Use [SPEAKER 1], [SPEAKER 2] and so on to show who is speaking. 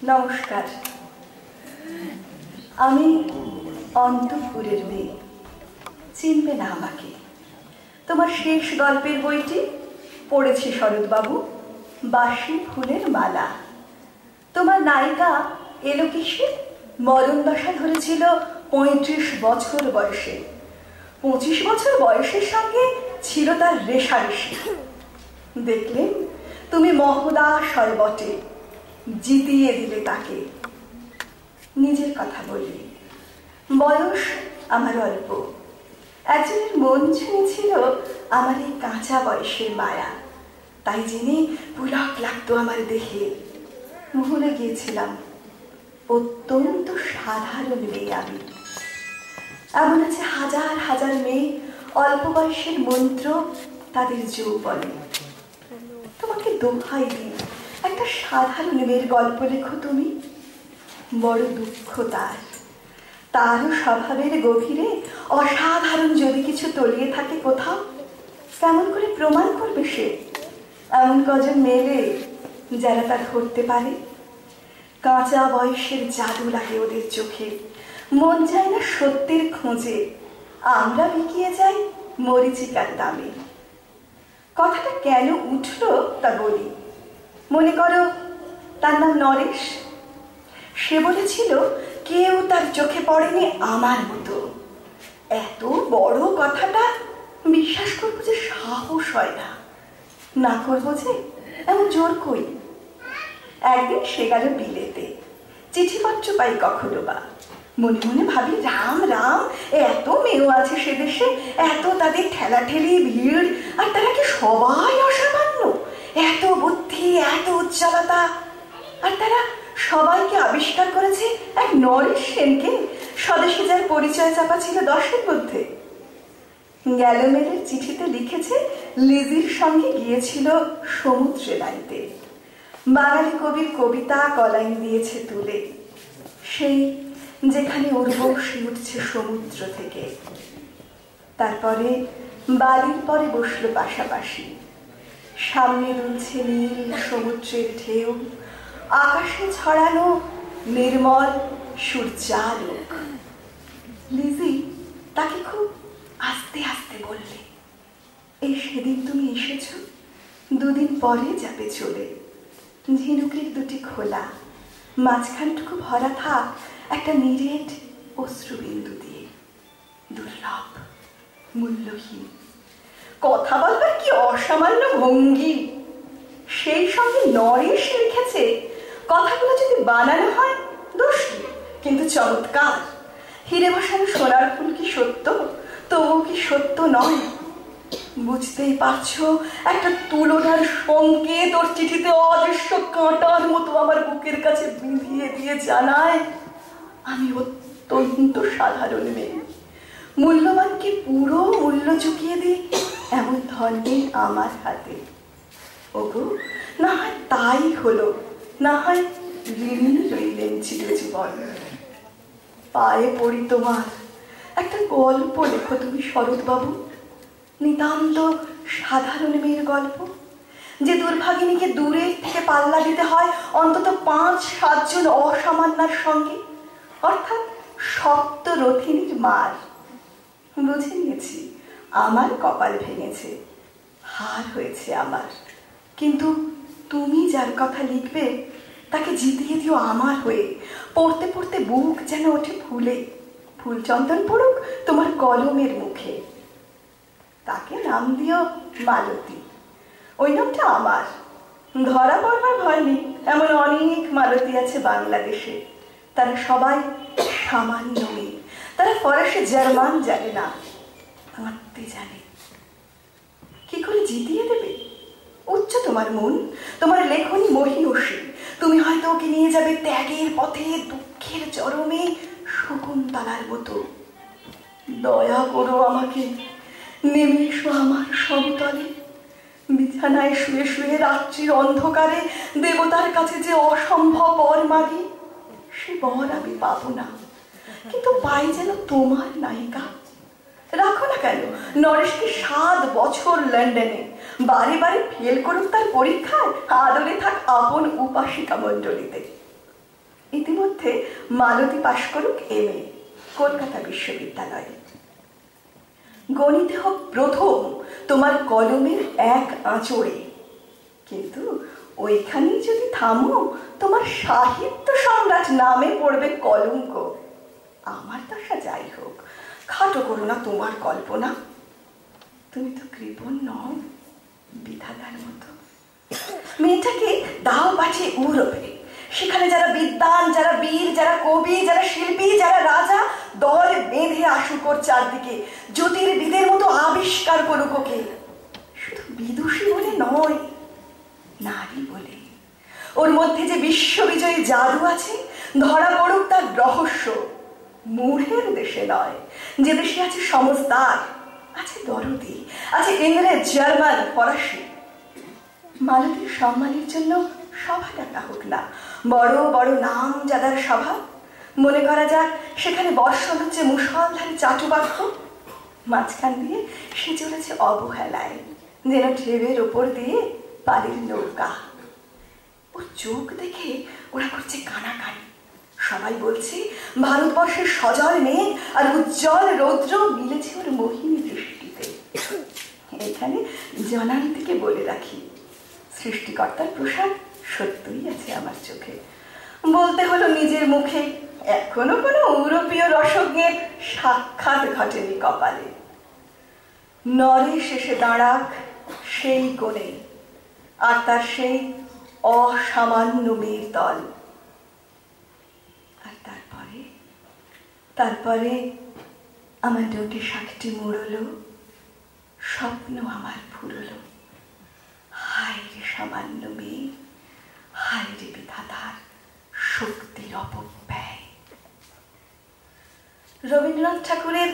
[SPEAKER 1] নমস্কার, আমি অন্তপুরের মেয়ে। চিনবে না আমাকে। তোমার শেষ গল্পের বইটি পড়েছি শরৎবাবু, বাসি ফুলের মালা। তোমার নায়িকা এলো কিসে? মরণ দশা ধরেছিল ৩৫ বছর বয়সে। ২৫ বছর বয়সের সঙ্গে ছিল তার রেশারেশি। দেখলেন তুমি মহোদাশয় বটে, জিতিয়ে দিলে তাকে। নিজের কথা বলি, বয়স আমার অল্প। একজনের মন ছুঁয়েছিল আমার এই কাঁচা বয়সের মায়া, তাই জেনে পুলক লাগতো আমার দেহে। ভুলে গিয়েছিলাম অত্যন্ত সাধারণ মেয়ে আমি। এমন আছে হাজার হাজার মেয়ে, অল্প বয়সের মন্ত্র তাদের যৌবনে। তোমাকে দোহাই দিই, একটা সাধারণ মেয়ের গল্প লেখো তুমি। বড় দুঃখ তারও স্বভাবের গভীরে অসাধারণ যদি কিছু তলিয়ে থাকে কোথাও, কেমন করে প্রমাণ করবে সে? এমন কজন মেলে যারা তা ধরতে পারে? কাঁচা বয়সের জাদু লাগে ওদের চোখে, মন যায় না সত্যের খোঁজে। আমরা বিকিয়ে যাই মরিচিকার দামে। কথাটা কেন উঠলো তা বলি। মনে করো তার নাম নরেশ। সে বলেছিল কেউ তার চোখে পড়েনি আমার মতো। এত বড় কথাটা বিশ্বাস করবো যে সাহস হয় না, না করবো যে এমন জোর কই। একদিন সে গেল বিলেতে, চিঠিপত্র পাই কখনো বা। মনে মনে ভাবি রাম রাম, এত মেয়েও আছে সে দেশে, এত তাদের ঠেলাঠেলি ভিড়, আর তারা কি সবাই অসামান্য? এত বুদ্ধি, এত উজ্জ্বলতা, আর তারা সবাইকে আবিষ্কার করেছে এক নরেশ সেনকে, স্বদেশী যার পরিচয় চাপা ছিল 10-এর মধ্যে। গ্যালোমেলের চিঠিতে লিখেছে লিজির সঙ্গে গিয়েছিল সমুদ্রে নাইতে। বাঙালি কবির কবিতা কলাইন দিয়েছে তুলে, সেই যেখানে উর্বশী উঠছে সমুদ্র থেকে। তারপরে বালির পরে বসলো পাশাপাশি। সামনে দুলছে নীল সমুদ্রের ঢেউ, আকাশে ছড়ানো নির্মল সূর্যালোক। লিজি তাকে খুব আস্তে আস্তে বললে, এই সেদিন তুমি এসেছ, 2 দিন পরে যাবে চলে। ঝিনুকের 2টি খোলা, মাঝখানটুকু ভরা থাক একটা নিরেট অশ্রুবিন্দু দিয়ে। দুর্লভ, মূল্যহীন। কথা বলবার কি অসামান্য ভঙ্গি! সেই সঙ্গে নরেশ লিখেছে, কথাগুলো যদি বানানো হয় দোষ কি, কিন্তু চমৎকার। হিরে বসানো সোনার ফুল কি সত্য? তবু কি সত্য নয়? বুঝতেই পারছো, একটা তুলনার সংকেত ওর চিঠিতে অদৃশ্য কাঁটার মতো আমার বুকের কাছে বিঁধিয়ে দিয়ে জানায়, আমি অত্যন্ত সাধারণ মেয়ে। মূল্যবানকে পুরো মূল্য চুকিয়ে দিই এমন ধন নেই আমার হাতে। ওগো, না হয় তাই হলো, না হয় ঋণী রইলেন চিরজীবন। পায়ে পড়ি তোমার, একটা গল্প লেখো তুমি শরৎবাবু, নিতান্ত সাধারণ মেয়ের গল্প, যে দুর্ভাগিনীকে দূরের থেকে পাল্লা দিতে হয় অন্তত 5-7 জন অসামান্যার সঙ্গে, অর্থাৎ সপ্তরথিনীর মার। বুঝে নিয়েছি আমার কপাল ভেঙেছে, হার হয়েছে আমার। কিন্তু তুমি যার কথা লিখবে তাকে জিতিয়ে দিও আমার হয়ে। পড়তে পড়তে বুক যেন ওঠে ফুলে, ফুলচন্দন পড়ুক তোমার কলমের মুখে। তাকে নাম দিও মালতী। ওই নামটা আমার, ধরা পড়বার ভয় নেই। এমন অনেক মালতী আছে বাংলাদেশে, তারা সবাই সামান্য মেয়ে। তারা ফরাসি জার্মান জানে না, কাঁদতে জানে। কি করে জিতিয়ে দেবে? উচ্চ তোমার মন, তোমার লেখনী মহীয়সী। তুমি হয়তো ওকে নিয়ে যাবে ত্যাগের পথে, দুঃখের চরমে, শকুন্তলার মতো। দয়া করো আমাকে, নেমে এসো আমার সমতলে। বিছানায় শুয়ে শুয়ে রাত্রির অন্ধকারে দেবতার কাছে যে অসম্ভব বর মাগি, সে বর আমি পাবো না, কিন্তু পাই যেন তোমার নায়িকা। রাখো না কেন, নরেশকে 7 বছর লন্ডনে, বারে বারে ফেল করুক তার পরীক্ষায়, আদরে থাক আপন উপাসিকা মণ্ডলীতে। ইতিমধ্যে মালতী পাশ করুক MA কলকাতা বিশ্ববিদ্যালয়ে। গণিতে হোক প্রথম তোমার কলমের এক আঁচড়ে, কিন্তু ওইখানেই যদি থামো তোমার সাহিত্য সম্রাট নামে পড়বে কলঙ্ক। আমার দশা যাই হোক, খাটো করো না তোমার কল্পনা। তুমি তো কৃপণ নও বিধাতার মতো। মেয়েটাকে দাও পাঠিয়ে ইউরোপে, সেখানে যারা বিদ্বান, যারা বীর, যারা কবি, যারা শিল্পী, যারা রাজা দল বেঁধে আসুক ওর চারদিকে, জ্যোতির্বিদের মতো আবিষ্কার করুক ওকে। শুধু বিদুষী বলে নয়, নারী বলে। ওর মধ্যে যে বিশ্ববিজয়ী জাদু আছে, ধরা পড়ুক তার রহস্য। মূঢ়ের দেশে নয়, যে দেশে আছে সমজদার, আছে দরদি, আছে ইংরেজ, জার্মান, ফরাসি। মালতীর সম্মানের জন্য সভা ডাকা হোক না, বড় বড় নাম যাদের সভা। মনে করা যাক সেখানে বর্ষণ হচ্ছে মুষলধারে চাটুবাক্য, মাঝখান দিয়ে সে চলেছে অবহেলায়, যেন ঢেউয়ের ওপর দিয়ে পানির নৌকা। ওর চোখ দেখে ওরা করছে কানাকানি। সবাই বলছে ভারতবর্ষের সজল মেঘ আর উজ্জ্বল রৌদ্র মিলেছে ওর মোহিনী দৃষ্টিতে। এখানে জনান্তিকে বলে রাখি, সৃষ্টিকর্তার প্রসাদ সত্যই আছে আমার চোখে। বলতে হলো নিজের মুখে, এখনো কোনো ইউরোপীয় রসজ্ঞের সাক্ষাৎ ঘটেনি কপালে। নরে শেষে দাঁড়াক সেই কোণে, আর তার সেই অসামান্য মেয়ের দল। আর তারপরে আমার দুটি সাক্ষী মুড়লো, স্বপ্ন আমার ফুরলো। হায় রে সামান্য মেয়ে, হায় রে বিধাতার শক্তির অপব্যয়। রবীন্দ্রনাথ ঠাকুরের